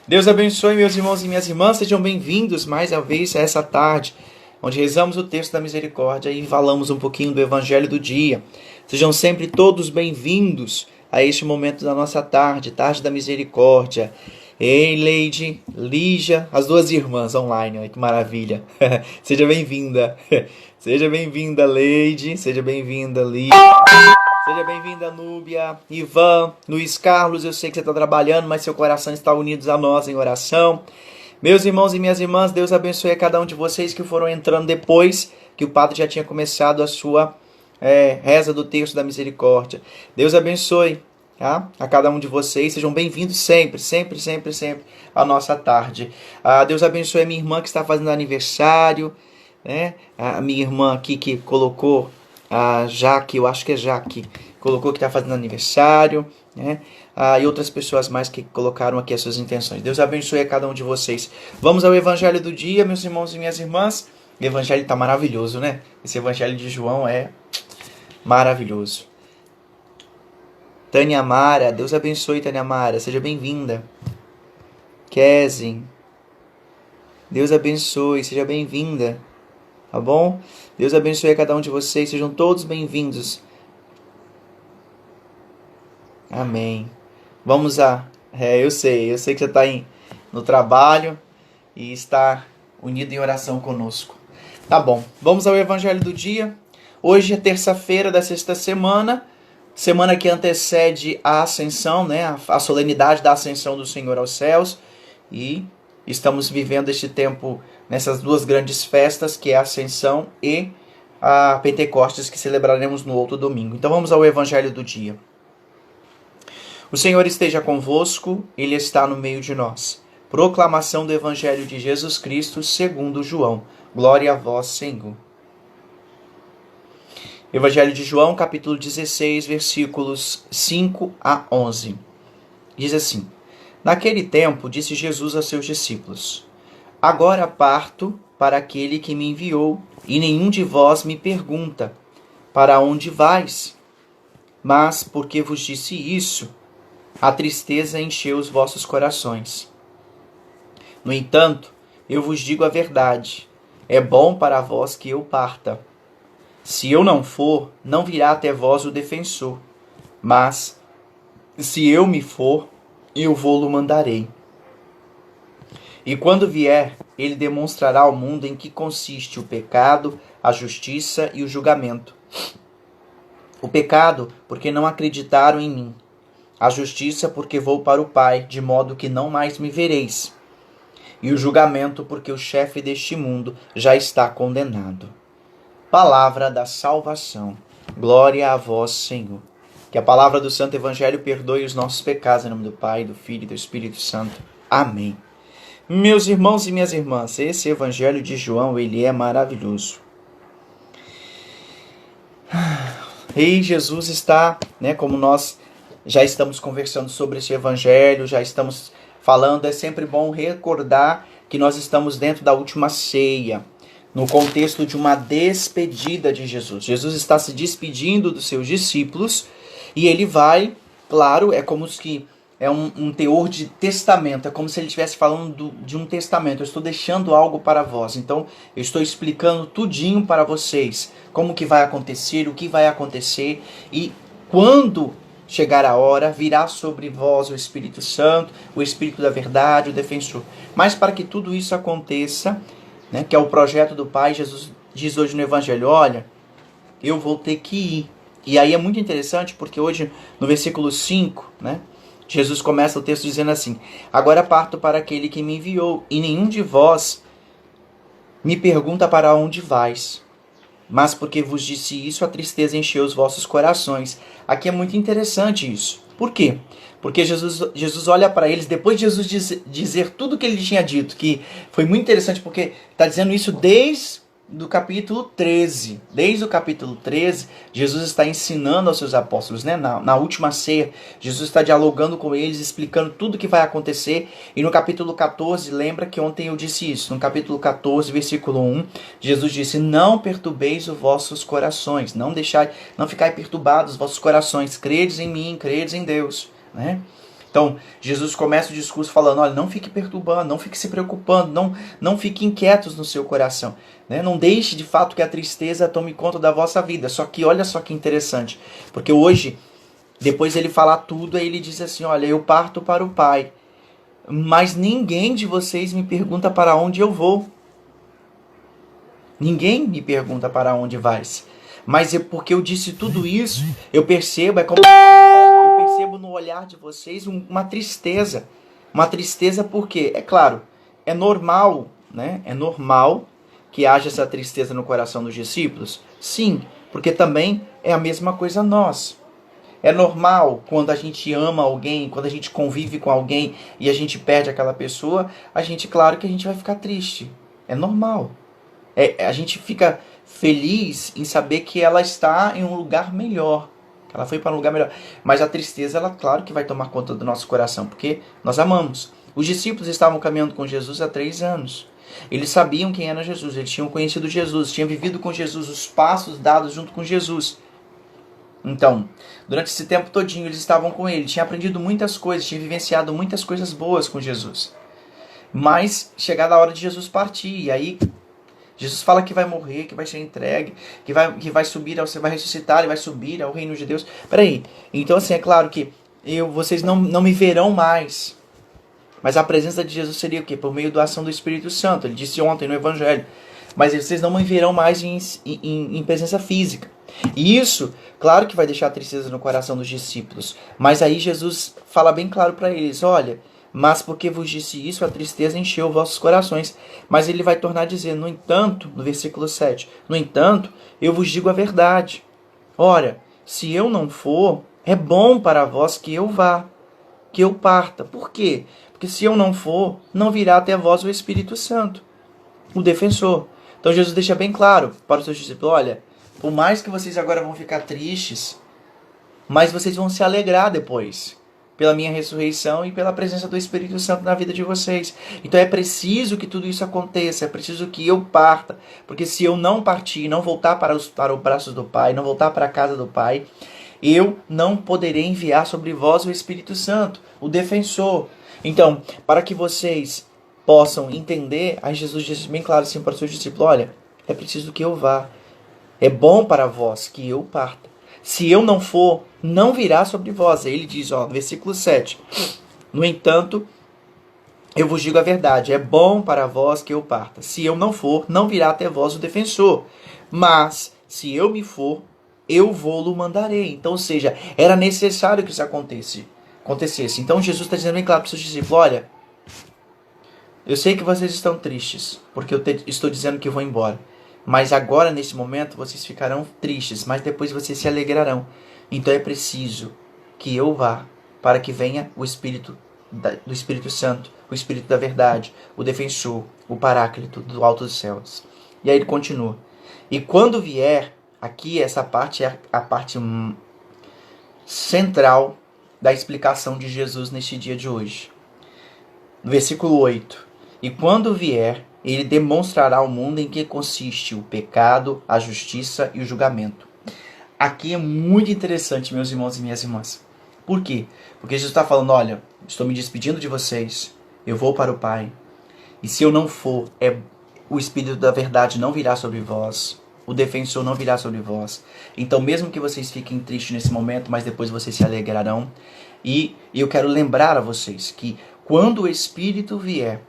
Deus abençoe, meus irmãos e minhas irmãs, sejam bem-vindos mais uma vez a essa tarde, onde rezamos o texto da misericórdia e falamos um pouquinho do evangelho do dia. Sejam sempre todos bem-vindos a este momento da nossa tarde, tarde da misericórdia. Ei, Leide, Lígia, as duas irmãs online, olha que maravilha. Seja bem-vinda. Seja bem-vinda, Leide, seja bem-vinda, Lígia. Seja bem-vinda, Núbia, Ivan, Luiz Carlos. Eu sei que você está trabalhando, mas seu coração está unido a nós em oração. Meus irmãos e minhas irmãs, Deus abençoe a cada um de vocês que foram entrando depois que o padre já tinha começado a sua reza do texto da misericórdia. Deus abençoe, tá? A cada um de vocês. Sejam bem-vindos sempre, sempre, sempre, sempre à nossa tarde. Deus abençoe a minha irmã que está fazendo aniversário, né? A minha irmã aqui que colocou... A Jaque, eu acho que é Jaque, colocou que está fazendo aniversário, né? E outras pessoas mais que colocaram aqui as suas intenções. Deus abençoe a cada um de vocês. Vamos ao evangelho do dia, meus irmãos e minhas irmãs. O evangelho está maravilhoso, né? Esse evangelho de João é maravilhoso. Tânia Mara, Deus abençoe, Tânia Mara, seja bem-vinda. Kesin, Deus abençoe, seja bem-vinda. Tá bom? Deus abençoe a cada um de vocês. Sejam todos bem-vindos. Amém. Vamos a... eu sei que você está no trabalho e está unido em oração conosco. Tá bom. Vamos ao Evangelho do dia. Hoje é terça-feira da sexta semana. Semana que antecede a ascensão, né? A solenidade da ascensão do Senhor aos céus. E estamos vivendo este tempo nessas duas grandes festas, que é a Ascensão e a Pentecostes, que celebraremos no outro domingo. Então vamos ao Evangelho do dia. O Senhor esteja convosco, Ele está no meio de nós. Proclamação do Evangelho de Jesus Cristo segundo João. Glória a vós, Senhor. Evangelho de João, capítulo 16, versículos 5 a 11. Diz assim: Naquele tempo, disse Jesus a seus discípulos: Agora parto para aquele que me enviou, e nenhum de vós me pergunta: Para onde vais? Mas, porque vos disse isso, a tristeza encheu os vossos corações. No entanto, eu vos digo a verdade: é bom para vós que eu parta. Se eu não for, não virá até vós o defensor. Mas, se eu me for, eu vou-lo mandarei. E quando vier, ele demonstrará ao mundo em que consiste o pecado, a justiça e o julgamento. O pecado, porque não acreditaram em mim. A justiça, porque vou para o Pai, de modo que não mais me vereis. E o julgamento, porque o chefe deste mundo já está condenado. Palavra da salvação. Glória a vós, Senhor. Que a palavra do Santo Evangelho perdoe os nossos pecados, em nome do Pai, do Filho e do Espírito Santo. Amém. Meus irmãos e minhas irmãs, esse Evangelho de João, ele é maravilhoso. E Jesus está, né, como nós já estamos conversando sobre esse Evangelho, já estamos falando, é sempre bom recordar que nós estamos dentro da última ceia, no contexto de uma despedida de Jesus. Jesus está se despedindo dos seus discípulos e ele vai, claro, é como se... É um teor de testamento, é como se ele estivesse falando de um testamento. Eu estou deixando algo para vós, então eu estou explicando tudinho para vocês, como que vai acontecer, o que vai acontecer, e quando chegar a hora, virá sobre vós o Espírito Santo, o Espírito da verdade, o defensor. Mas para que tudo isso aconteça, né, que é o projeto do Pai, Jesus diz hoje no Evangelho: olha, eu vou ter que ir. E aí é muito interessante, porque hoje no versículo 5, né, Jesus começa o texto dizendo assim: Agora parto para aquele que me enviou, e nenhum de vós me pergunta para onde vais. Mas porque vos disse isso, a tristeza encheu os vossos corações. Aqui é muito interessante isso. Por quê? Porque Jesus olha para eles, depois de Jesus dizer tudo o que ele tinha dito, que foi muito interessante, porque está dizendo isso desde do capítulo 13. Desde o capítulo 13, Jesus está ensinando aos seus apóstolos, né? Na última ceia, Jesus está dialogando com eles, explicando tudo o que vai acontecer. E no capítulo 14, lembra que ontem eu disse isso, no capítulo 14, versículo 1, Jesus disse: Não perturbeis os vossos corações, não ficai perturbados os vossos corações, credes em mim, credes em Deus, né? Então, Jesus começa o discurso falando, olha, não fique perturbando, não fique se preocupando, não fique inquietos no seu coração. Né? Não deixe de fato que a tristeza tome conta da vossa vida. Só que olha só que interessante, porque hoje, depois ele falar tudo, aí ele diz assim, olha, eu parto para o Pai, mas ninguém de vocês me pergunta para onde eu vou. Ninguém me pergunta para onde vais. Mas porque eu disse tudo isso, eu percebo, eu percebo no olhar de vocês uma tristeza. Uma tristeza porque, é claro, é normal, né? É normal que haja essa tristeza no coração dos discípulos? Sim, porque também é a mesma coisa nós. É normal quando a gente ama alguém, quando a gente convive com alguém e a gente perde aquela pessoa, claro que a gente vai ficar triste. É normal. A gente fica feliz em saber que ela está em um lugar melhor. Que ela foi para um lugar melhor. Mas a tristeza, ela claro que vai tomar conta do nosso coração, porque nós amamos. Os discípulos estavam caminhando com Jesus há 3 anos. Eles sabiam quem era Jesus, eles tinham conhecido Jesus, tinham vivido com Jesus, os passos dados junto com Jesus. Então, durante esse tempo todinho eles estavam com ele, tinham aprendido muitas coisas, tinham vivenciado muitas coisas boas com Jesus. Mas, chegada a hora de Jesus partir, e aí Jesus fala que vai morrer, que vai ser entregue, que vai subir, vai ressuscitar, ele vai subir ao reino de Deus. Peraí, então assim, é claro que vocês não me verão mais. Mas a presença de Jesus seria o quê? Por meio da ação do Espírito Santo. Ele disse ontem no Evangelho. Mas vocês não me verão mais em presença física. E isso, claro que vai deixar tristeza no coração dos discípulos. Mas aí Jesus fala bem claro para eles, olha, mas porque vos disse isso, a tristeza encheu vossos corações. Mas ele vai tornar a dizer, no entanto, no versículo 7, no entanto, eu vos digo a verdade. Ora, se eu não for, é bom para vós que eu vá, que eu parta. Por quê? Porque se eu não for, não virá até vós o Espírito Santo, o defensor. Então Jesus deixa bem claro para os seus discípulos, olha, por mais que vocês agora vão ficar tristes, mas vocês vão se alegrar depois, pela minha ressurreição e pela presença do Espírito Santo na vida de vocês. Então é preciso que tudo isso aconteça, é preciso que eu parta, porque se eu não partir, não voltar para os braços do Pai, não voltar para a casa do Pai, eu não poderei enviar sobre vós o Espírito Santo, o defensor. Então, para que vocês possam entender, aí Jesus disse bem claro assim para os seus discípulos, olha, é preciso que eu vá. É bom para vós que eu parta. Se eu não for, não virá sobre vós. Aí ele diz, versículo 7. No entanto, eu vos digo a verdade, é bom para vós que eu parta. Se eu não for, não virá até vós o defensor. Mas, se eu me for, eu vou-lo mandarei. Então, ou seja, era necessário que isso acontecesse. Então, Jesus está dizendo bem claro para os seus discípulos, olha, eu sei que vocês estão tristes, porque eu estou dizendo que vou embora. Mas agora, nesse momento, vocês ficarão tristes, mas depois vocês se alegrarão. Então é preciso que eu vá, para que venha o Espírito do Espírito Santo, o Espírito da verdade, o defensor, o paráclito do alto dos céus. E aí ele continua. E quando vier, aqui essa parte é a parte central da explicação de Jesus neste dia de hoje. No versículo 8. E quando vier, ele demonstrará ao mundo em que consiste o pecado, a justiça e o julgamento. Aqui é muito interessante, meus irmãos e minhas irmãs. Por quê? Porque Jesus está falando, olha, estou me despedindo de vocês, eu vou para o Pai. E se eu não for, o Espírito da verdade não virá sobre vós, o defensor não virá sobre vós. Então, mesmo que vocês fiquem tristes nesse momento, mas depois vocês se alegrarão. E eu quero lembrar a vocês que quando o Espírito vier,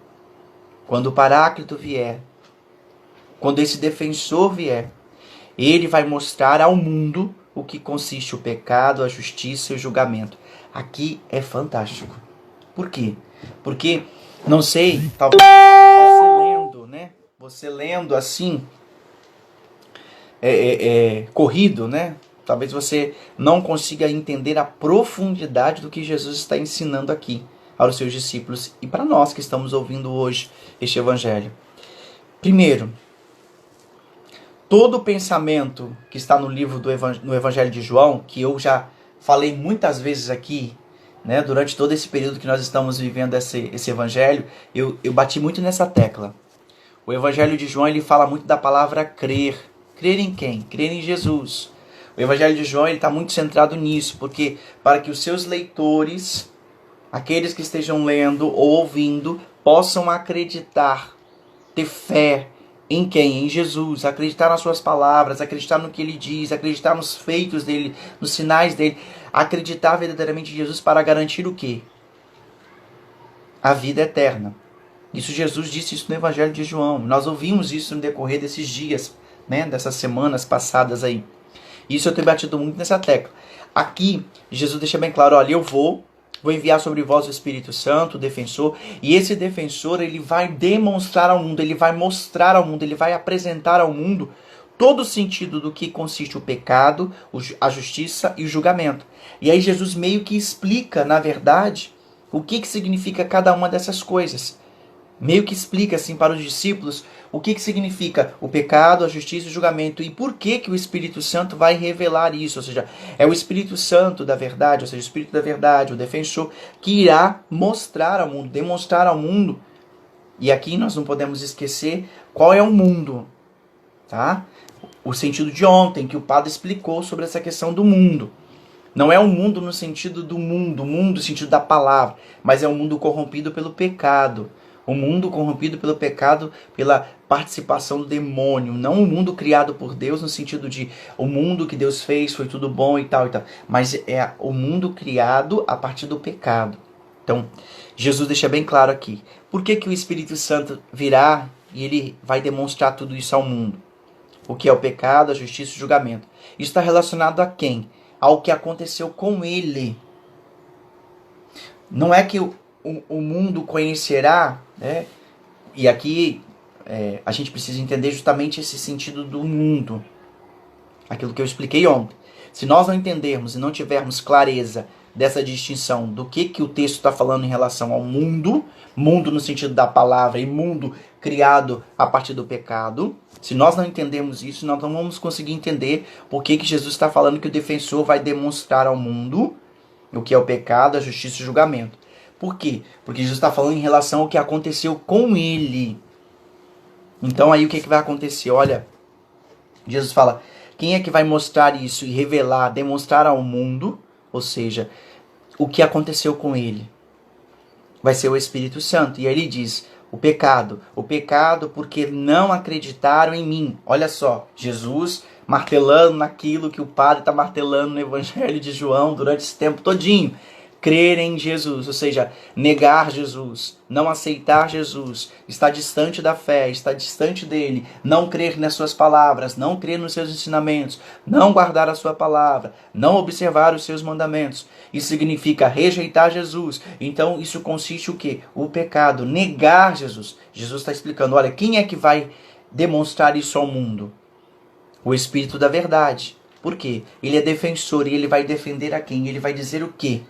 quando o Paráclito vier, quando esse defensor vier, ele vai mostrar ao mundo o que consiste o pecado, a justiça e o julgamento. Aqui é fantástico. Por quê? Porque, não sei, talvez você lendo assim, corrido, né? Talvez você não consiga entender a profundidade do que Jesus está ensinando aqui aos seus discípulos e para nós que estamos ouvindo hoje este evangelho. Primeiro, todo o pensamento que está no livro no Evangelho de João, que eu já falei muitas vezes aqui, né, durante todo esse período que nós estamos vivendo esse evangelho, eu bati muito nessa tecla. O Evangelho de João, ele fala muito da palavra crer. Crer em quem? Crer em Jesus. O Evangelho de João está muito centrado nisso, porque para que os seus leitores, aqueles que estejam lendo ou ouvindo possam acreditar, ter fé em quem? Em Jesus, acreditar nas suas palavras, acreditar no que ele diz, acreditar nos feitos dele, nos sinais dele, acreditar verdadeiramente em Jesus para garantir o quê? A vida eterna. Isso Jesus disse isso no Evangelho de João. Nós ouvimos isso no decorrer desses dias, né, dessas semanas passadas aí. Isso eu tenho batido muito nessa tecla. Aqui, Jesus deixa bem claro, olha, eu vou enviar sobre vós o Espírito Santo, o defensor, e esse defensor, ele vai demonstrar ao mundo, ele vai mostrar ao mundo, ele vai apresentar ao mundo todo o sentido do que consiste o pecado, a justiça e o julgamento. E aí Jesus meio que explica, na verdade, o que significa cada uma dessas coisas. Meio que explica assim para os discípulos o que significa o pecado, a justiça e o julgamento e por que o Espírito Santo vai revelar isso. Ou seja, é o Espírito Santo da verdade, ou seja, o Espírito da verdade, o defensor, que irá mostrar ao mundo, demonstrar ao mundo. E aqui nós não podemos esquecer qual é o mundo, tá? O sentido de ontem, que o padre explicou sobre essa questão do mundo. Não é um mundo no sentido do mundo no sentido da palavra, mas é um mundo corrompido pelo pecado. O mundo corrompido pelo pecado, pela participação do demônio. Não o mundo criado por Deus no sentido de o mundo que Deus fez foi tudo bom e tal. Mas é o mundo criado a partir do pecado. Então, Jesus deixa bem claro aqui. Por que o Espírito Santo virá e ele vai demonstrar tudo isso ao mundo? O que é o pecado, a justiça e o julgamento. Isso está relacionado a quem? Ao que aconteceu com ele. Não é que o mundo conhecerá, né? E aqui a gente precisa entender justamente esse sentido do mundo. Aquilo que eu expliquei ontem. Se nós não entendermos e não tivermos clareza dessa distinção do que o texto está falando em relação ao mundo, mundo no sentido da palavra e mundo criado a partir do pecado, se nós não entendermos isso, nós não vamos conseguir entender por que Jesus está falando que o defensor vai demonstrar ao mundo o que é o pecado, a justiça e o julgamento. Por quê? Porque Jesus está falando em relação ao que aconteceu com ele. Então aí o que vai acontecer? Olha, Jesus fala, quem é que vai mostrar isso e revelar, demonstrar ao mundo, ou seja, o que aconteceu com ele? Vai ser o Espírito Santo. E aí ele diz, o pecado porque não acreditaram em mim. Olha só, Jesus martelando naquilo que o padre está martelando no Evangelho de João durante esse tempo todinho. Crer em Jesus, ou seja, negar Jesus, não aceitar Jesus, estar distante da fé, estar distante dele, não crer nas suas palavras, não crer nos seus ensinamentos, não guardar a sua palavra, não observar os seus mandamentos. Isso significa rejeitar Jesus. Então isso consiste o quê? O pecado, negar Jesus. Jesus está explicando, olha, quem é que vai demonstrar isso ao mundo? O Espírito da verdade. Por quê? Ele é defensor e ele vai defender a quem? Ele vai dizer o quê?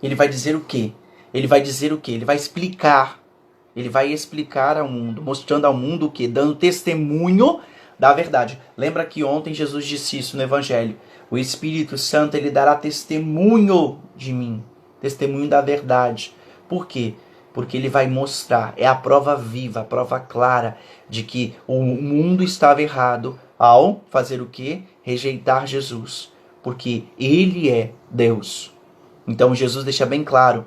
Ele vai dizer o quê? Ele vai dizer o quê? Ele vai explicar. Ele vai explicar ao mundo, mostrando ao mundo o quê? Dando testemunho da verdade. Lembra que ontem Jesus disse isso no Evangelho. O Espírito Santo, ele dará testemunho de mim. Testemunho da verdade. Por quê? Porque ele vai mostrar. É a prova viva, a prova clara de que o mundo estava errado ao fazer o quê? Rejeitar Jesus. Porque ele é Deus. Então Jesus deixa bem claro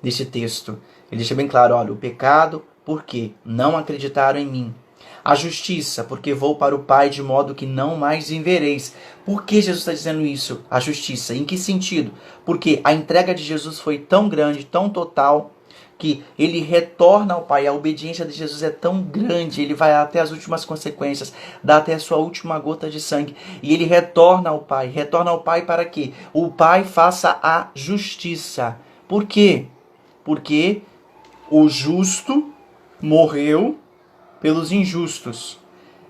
nesse texto. Ele deixa bem claro, olha, o pecado, porque não acreditaram em mim. A justiça, porque vou para o Pai de modo que não mais me vereis. Por que Jesus está dizendo isso? A justiça. Em que sentido? Porque a entrega de Jesus foi tão grande, tão total, que ele retorna ao Pai. A obediência de Jesus é tão grande, ele vai até as últimas consequências, dá até a sua última gota de sangue. E ele retorna ao Pai. Retorna ao Pai para quê? O Pai faça a justiça. Por quê? Porque o justo morreu pelos injustos.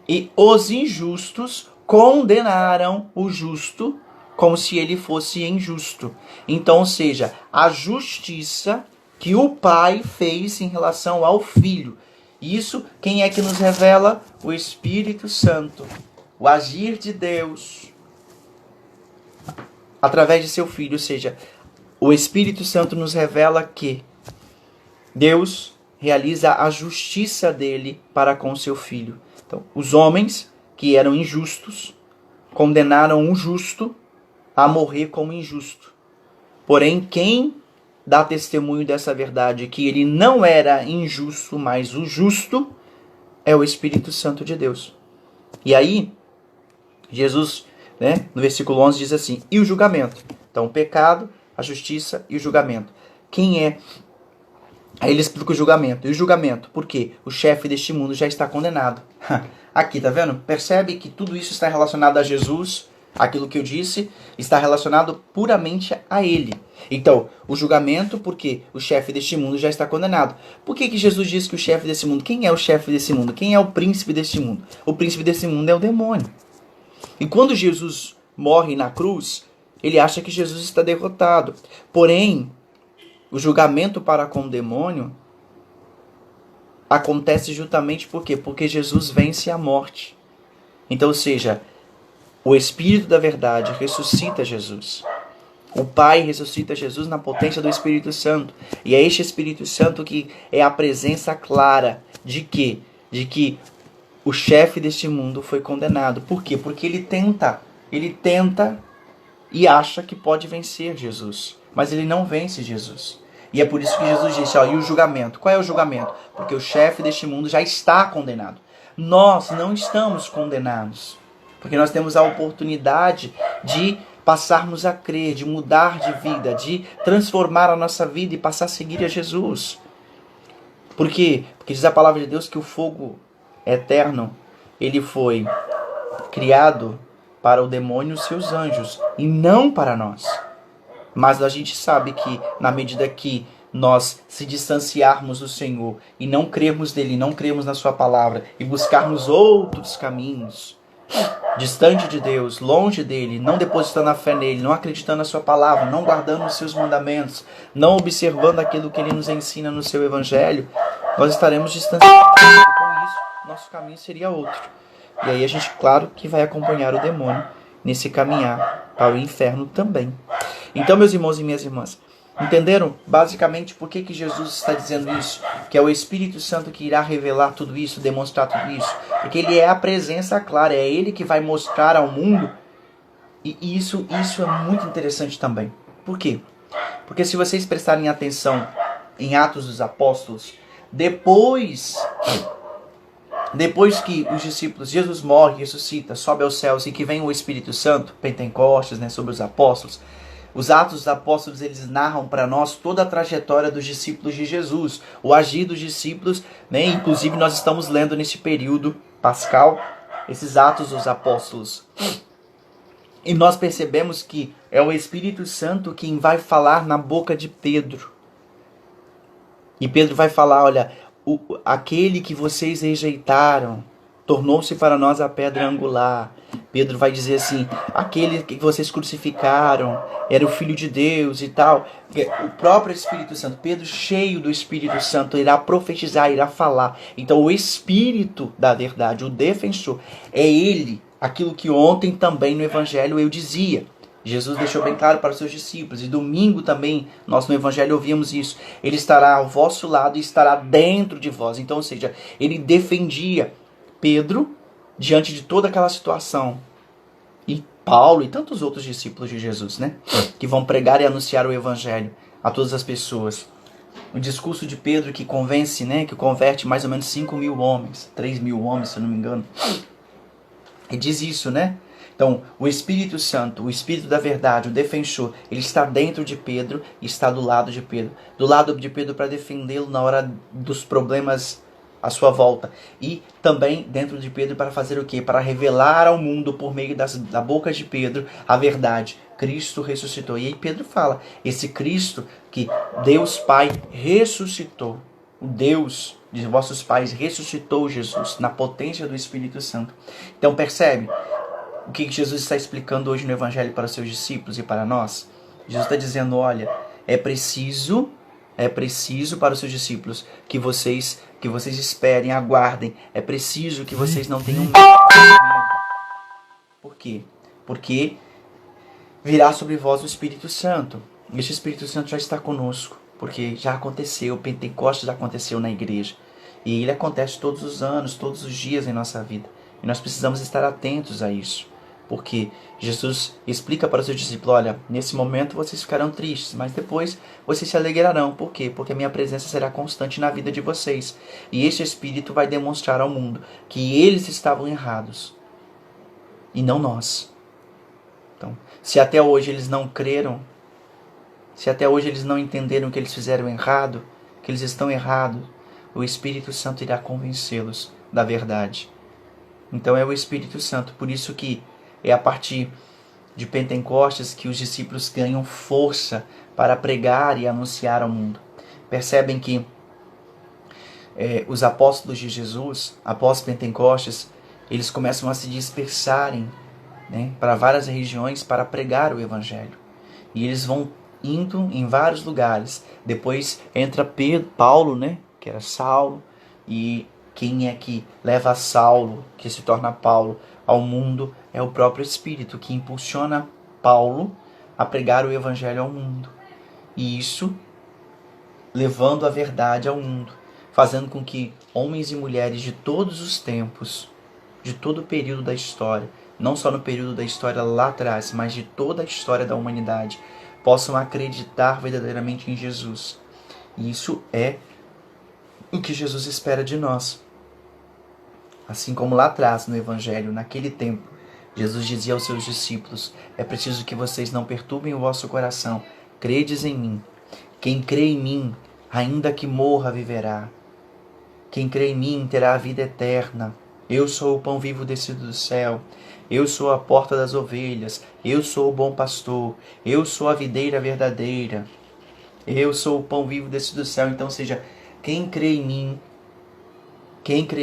E os injustos condenaram o justo como se ele fosse injusto. Então, ou seja, a justiça que o Pai fez em relação ao Filho. Isso, quem é que nos revela? O Espírito Santo. O agir de Deus através de seu Filho. Ou seja, o Espírito Santo nos revela que Deus realiza a justiça dele para com seu Filho. Então, os homens que eram injustos condenaram o justo a morrer como injusto. Porém, quem dá testemunho dessa verdade, que ele não era injusto, mas o justo é o Espírito Santo de Deus. E aí, Jesus, né, no versículo 11 diz assim, e o julgamento? Então, o pecado, a justiça e o julgamento. Quem é? Aí ele explica o julgamento. E o julgamento? Por quê? O chefe deste mundo já está condenado. Aqui, tá vendo? Percebe que tudo isso está relacionado a Jesus, aquilo que eu disse, está relacionado puramente a ele. Então, o julgamento, porque o chefe deste mundo já está condenado. Por que Jesus diz que o chefe desse mundo? Quem é o chefe desse mundo? Quem é o príncipe deste mundo? O príncipe desse mundo é o demônio. E quando Jesus morre na cruz, ele acha que Jesus está derrotado. Porém, o julgamento para com o demônio acontece justamente por quê? Porque Jesus vence a morte. Então, ou seja, o Espírito da verdade ressuscita Jesus. O Pai ressuscita Jesus na potência do Espírito Santo. E é este Espírito Santo que é a presença clara de quê? De que o chefe deste mundo foi condenado. Por quê? Porque ele tenta e acha que pode vencer Jesus. Mas ele não vence Jesus. E é por isso que Jesus disse, e o julgamento? Qual é o julgamento? Porque o chefe deste mundo já está condenado. Nós não estamos condenados. Porque nós temos a oportunidade de passarmos a crer, de mudar de vida, de transformar a nossa vida e passar a seguir a Jesus. Por quê? Porque diz a palavra de Deus que o fogo eterno, ele foi criado para o demônio e os seus anjos, e não para nós. Mas a gente sabe que, na medida que nós se distanciarmos do Senhor e não crermos nele, não crermos na sua palavra e buscarmos outros caminhos, distante de Deus, longe dele, não depositando a fé nele, não acreditando na sua palavra, não guardando os seus mandamentos, não observando aquilo que ele nos ensina no seu evangelho, nós estaremos distanciados. Com isso, nosso caminho seria outro. E aí a gente, claro, que vai acompanhar o demônio nesse caminhar para o inferno também. Então, meus irmãos e minhas irmãs, entenderam basicamente por que Jesus está dizendo isso? Que é o Espírito Santo que irá revelar tudo isso, demonstrar tudo isso. Porque ele é a presença clara, é ele que vai mostrar ao mundo. E isso é muito interessante também. Por quê? Porque se vocês prestarem atenção em Atos dos Apóstolos, depois que os discípulos, Jesus morre, ressuscita, sobe aos céus e que vem o Espírito Santo, Pentecostes, né, sobre os apóstolos, os Atos dos Apóstolos, eles narram para nós toda a trajetória dos discípulos de Jesus, o agir dos discípulos, né? Inclusive nós estamos lendo nesse período pascal, esses Atos dos Apóstolos. E nós percebemos que é o Espírito Santo quem vai falar na boca de Pedro. E Pedro vai falar, olha, aquele que vocês rejeitaram tornou-se para nós a pedra angular. Pedro vai dizer assim, aquele que vocês crucificaram era o Filho de Deus e tal. O próprio Espírito Santo, Pedro cheio do Espírito Santo, irá profetizar, irá falar. Então o Espírito da verdade, o defensor, é ele, aquilo que ontem também no Evangelho eu dizia. Jesus deixou bem claro para os seus discípulos, e domingo também, nós no Evangelho ouvimos isso. Ele estará ao vosso lado e estará dentro de vós. Então, ou seja, ele defendia Pedro diante de toda aquela situação. E Paulo e tantos outros discípulos de Jesus, né? Que vão pregar e anunciar o Evangelho a todas as pessoas. O discurso de Pedro que convence, né? Que converte mais ou menos 5.000 homens, 3.000 homens, se eu não me engano. E diz isso, né? Então, o Espírito Santo, o Espírito da verdade, o defensor, ele está dentro de Pedro e está do lado de Pedro. Do lado de Pedro para defendê-lo na hora dos problemas à sua volta. E também dentro de Pedro para fazer o quê? Para revelar ao mundo, por meio da boca de Pedro, a verdade. Cristo ressuscitou. E aí Pedro fala, esse Cristo que Deus Pai ressuscitou, o Deus de vossos pais ressuscitou Jesus na potência do Espírito Santo. Então percebe o que Jesus está explicando hoje no Evangelho para os seus discípulos e para nós? Jesus está dizendo, olha, é preciso para os seus discípulos que vocês esperem, aguardem. É preciso que vocês não tenham medo. Por quê? Porque virá sobre vós o Espírito Santo. Este Espírito Santo já está conosco, porque já aconteceu, o Pentecostes aconteceu na igreja. E ele acontece todos os anos, todos os dias em nossa vida. E nós precisamos estar atentos a isso. Porque Jesus explica para os seus discípulos, olha, nesse momento vocês ficarão tristes, mas depois vocês se alegrarão. Por quê? Porque a minha presença será constante na vida de vocês. E este Espírito vai demonstrar ao mundo que eles estavam errados e não nós. Então, se até hoje eles não creram, se até hoje eles não entenderam que eles fizeram errado, que eles estão errados, o Espírito Santo irá convencê-los da verdade. Então é o Espírito Santo, por isso que é a partir de Pentecostes que os discípulos ganham força para pregar e anunciar ao mundo. Percebem que os apóstolos de Jesus, após Pentecostes, eles começam a se dispersarem, né, para várias regiões para pregar o Evangelho. E eles vão indo em vários lugares. Depois entra Paulo, né, que era Saulo, e quem é que leva Saulo, que se torna Paulo, ao mundo é o próprio Espírito, que impulsiona Paulo a pregar o Evangelho ao mundo. E isso levando a verdade ao mundo, fazendo com que homens e mulheres de todos os tempos, de todo o período da história, não só no período da história lá atrás, mas de toda a história da humanidade, possam acreditar verdadeiramente em Jesus. E isso é o que Jesus espera de nós. Assim como lá atrás, no Evangelho, naquele tempo, Jesus dizia aos seus discípulos, é preciso que vocês não perturbem o vosso coração, credes em mim. Quem crê em mim, ainda que morra, viverá. Quem crê em mim terá a vida eterna. Eu sou o pão vivo descido do céu. Eu sou a porta das ovelhas. Eu sou o bom pastor. Eu sou a videira verdadeira. Eu sou o pão vivo descido do céu. Então, seja, quem crê em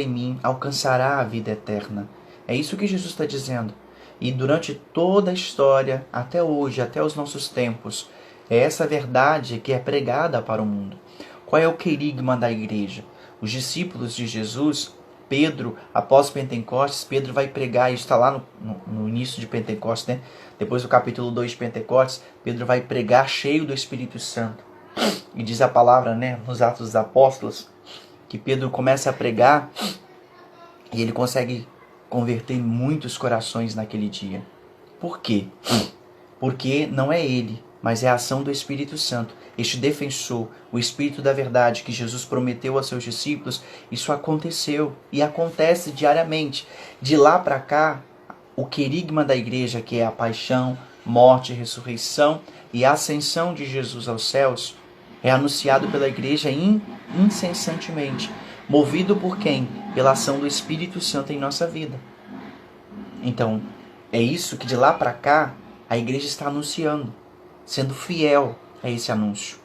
mim alcançará a vida eterna. É isso que Jesus está dizendo. E durante toda a história, até hoje, até os nossos tempos, é essa verdade que é pregada para o mundo. Qual é o querigma da igreja? Os discípulos de Jesus, Pedro, após Pentecostes, Pedro vai pregar, isso está lá no início de Pentecostes, né? Depois do capítulo 2 de Pentecostes, Pedro vai pregar cheio do Espírito Santo. E diz a palavra, né, nos Atos dos Apóstolos, que Pedro começa a pregar e ele consegue converter muitos corações naquele dia. Por quê? Porque não é ele, mas é a ação do Espírito Santo. Este defensor, o Espírito da verdade que Jesus prometeu aos seus discípulos, isso aconteceu e acontece diariamente. De lá para cá, o querigma da igreja, que é a paixão, morte, ressurreição e ascensão de Jesus aos céus, é anunciado pela igreja incessantemente. Movido por quem? Pela ação do Espírito Santo em nossa vida. Então, é isso que de lá para cá a igreja está anunciando, sendo fiel a esse anúncio.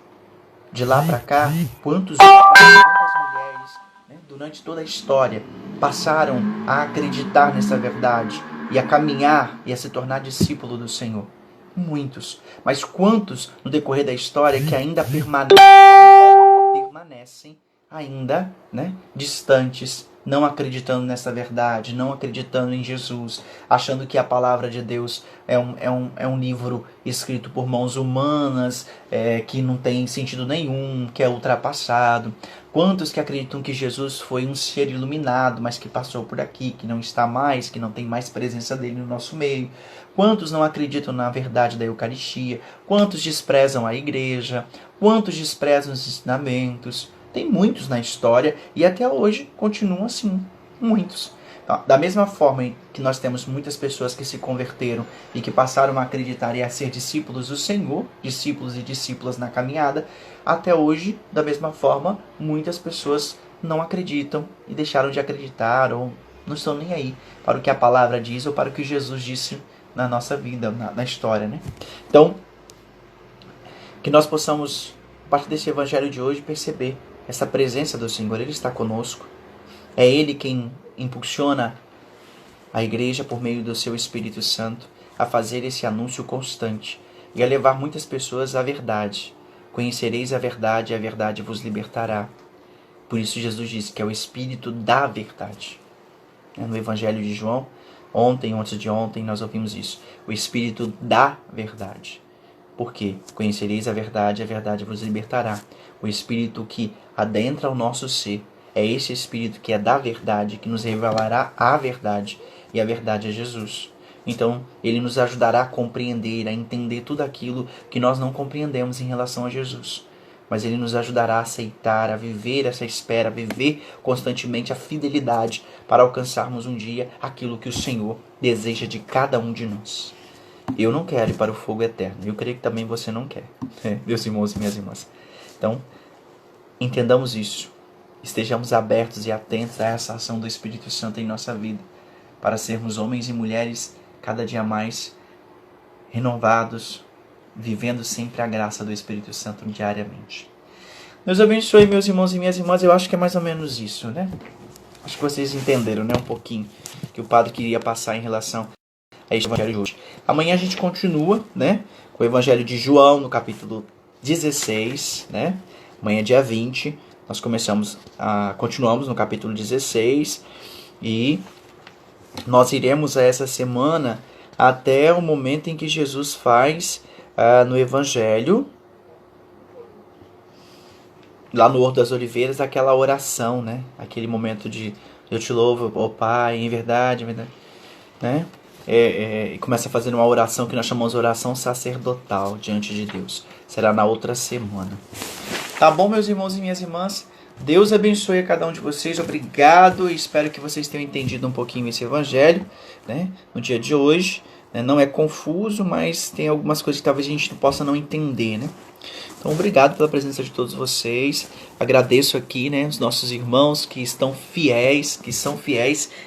De lá para cá, quantas mulheres, né, durante toda a história, passaram a acreditar nessa verdade e a caminhar e a se tornar discípulo do Senhor? Muitos. Mas quantos no decorrer da história que ainda permanecem ainda, né, distantes, não acreditando nessa verdade, não acreditando em Jesus, achando que a palavra de Deus é um livro escrito por mãos humanas, que não tem sentido nenhum, que é ultrapassado. Quantos que acreditam que Jesus foi um ser iluminado, mas que passou por aqui, que não está mais, que não tem mais presença dele no nosso meio? Quantos não acreditam na verdade da Eucaristia? Quantos desprezam a igreja? Quantos desprezam os ensinamentos? Tem muitos na história e até hoje continuam assim, muitos. Então, da mesma forma que nós temos muitas pessoas que se converteram e que passaram a acreditar e a ser discípulos do Senhor, discípulos e discípulas na caminhada, até hoje, da mesma forma, muitas pessoas não acreditam e deixaram de acreditar ou não estão nem aí para o que a palavra diz ou para o que Jesus disse na nossa vida, na história, né? Então, que nós possamos, a partir desse evangelho de hoje, perceber essa presença do Senhor. Ele está conosco. É Ele quem impulsiona a igreja por meio do seu Espírito Santo a fazer esse anúncio constante e a levar muitas pessoas à verdade. Conhecereis a verdade e a verdade vos libertará. Por isso Jesus disse que é o Espírito da verdade. No Evangelho de João, ontem, antes de ontem, nós ouvimos isso. O Espírito da verdade. Por quê? Conhecereis a verdade vos libertará. O Espírito que adentra o nosso ser é esse Espírito que é da verdade, que nos revelará a verdade. E a verdade é Jesus. Então, Ele nos ajudará a compreender, a entender tudo aquilo que nós não compreendemos em relação a Jesus. Mas Ele nos ajudará a aceitar, a viver essa espera, a viver constantemente a fidelidade para alcançarmos um dia aquilo que o Senhor deseja de cada um de nós. Eu não quero ir para o fogo eterno. Eu creio que também você não quer, meus irmãos e minhas irmãs. Então, entendamos isso. Estejamos abertos e atentos a essa ação do Espírito Santo em nossa vida, para sermos homens e mulheres cada dia mais renovados, vivendo sempre a graça do Espírito Santo diariamente. Deus abençoe, meus irmãos e minhas irmãs. Eu acho que é mais ou menos isso, né? Acho que vocês entenderam, né? Um pouquinho que o padre queria passar em relação a este evangelho de hoje. Amanhã a gente continua, né? Com o evangelho de João, no capítulo 16, né? Amanhã, dia 20, nós continuamos no capítulo 16 e nós iremos essa semana até o momento em que Jesus faz no Evangelho, lá no Horto das Oliveiras, aquela oração, né? Aquele momento de eu te louvo, ó Pai, em verdade, né? E começa a fazer uma oração que nós chamamos de oração sacerdotal diante de Deus. Será na outra semana. Tá bom, meus irmãos e minhas irmãs? Deus abençoe a cada um de vocês. Obrigado e espero que vocês tenham entendido um pouquinho esse evangelho, né, no dia de hoje. Não é confuso, mas tem algumas coisas que talvez a gente possa não entender, né? Então, obrigado pela presença de todos vocês. Agradeço aqui, né, os nossos irmãos que são fiéis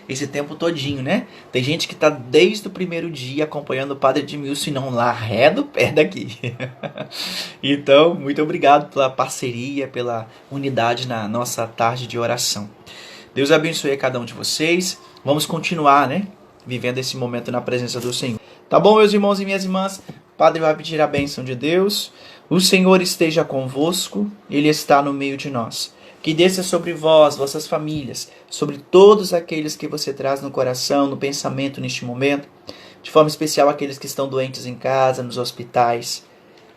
esse tempo todinho, né? Tem gente que está desde o primeiro dia acompanhando o Padre Edmilson e não larga do pé daqui. Então, muito obrigado pela parceria, pela unidade na nossa tarde de oração. Deus abençoe a cada um de vocês. Vamos continuar, né, vivendo esse momento na presença do Senhor. Tá bom, meus irmãos e minhas irmãs? O Padre vai pedir a bênção de Deus. O Senhor esteja convosco, Ele está no meio de nós. Que desça sobre vós, vossas famílias, sobre todos aqueles que você traz no coração, no pensamento neste momento, de forma especial aqueles que estão doentes em casa, nos hospitais,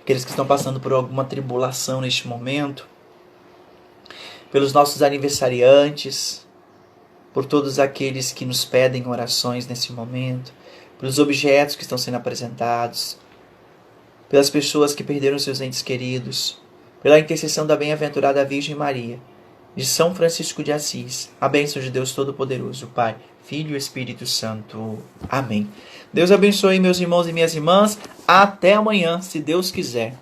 aqueles que estão passando por alguma tribulação neste momento, pelos nossos aniversariantes, por todos aqueles que nos pedem orações nesse momento, pelos objetos que estão sendo apresentados, pelas pessoas que perderam seus entes queridos, pela intercessão da bem-aventurada Virgem Maria, de São Francisco de Assis, a bênção de Deus Todo-Poderoso, Pai, Filho e Espírito Santo. Amém. Deus abençoe, meus irmãos e minhas irmãs. Até amanhã, se Deus quiser.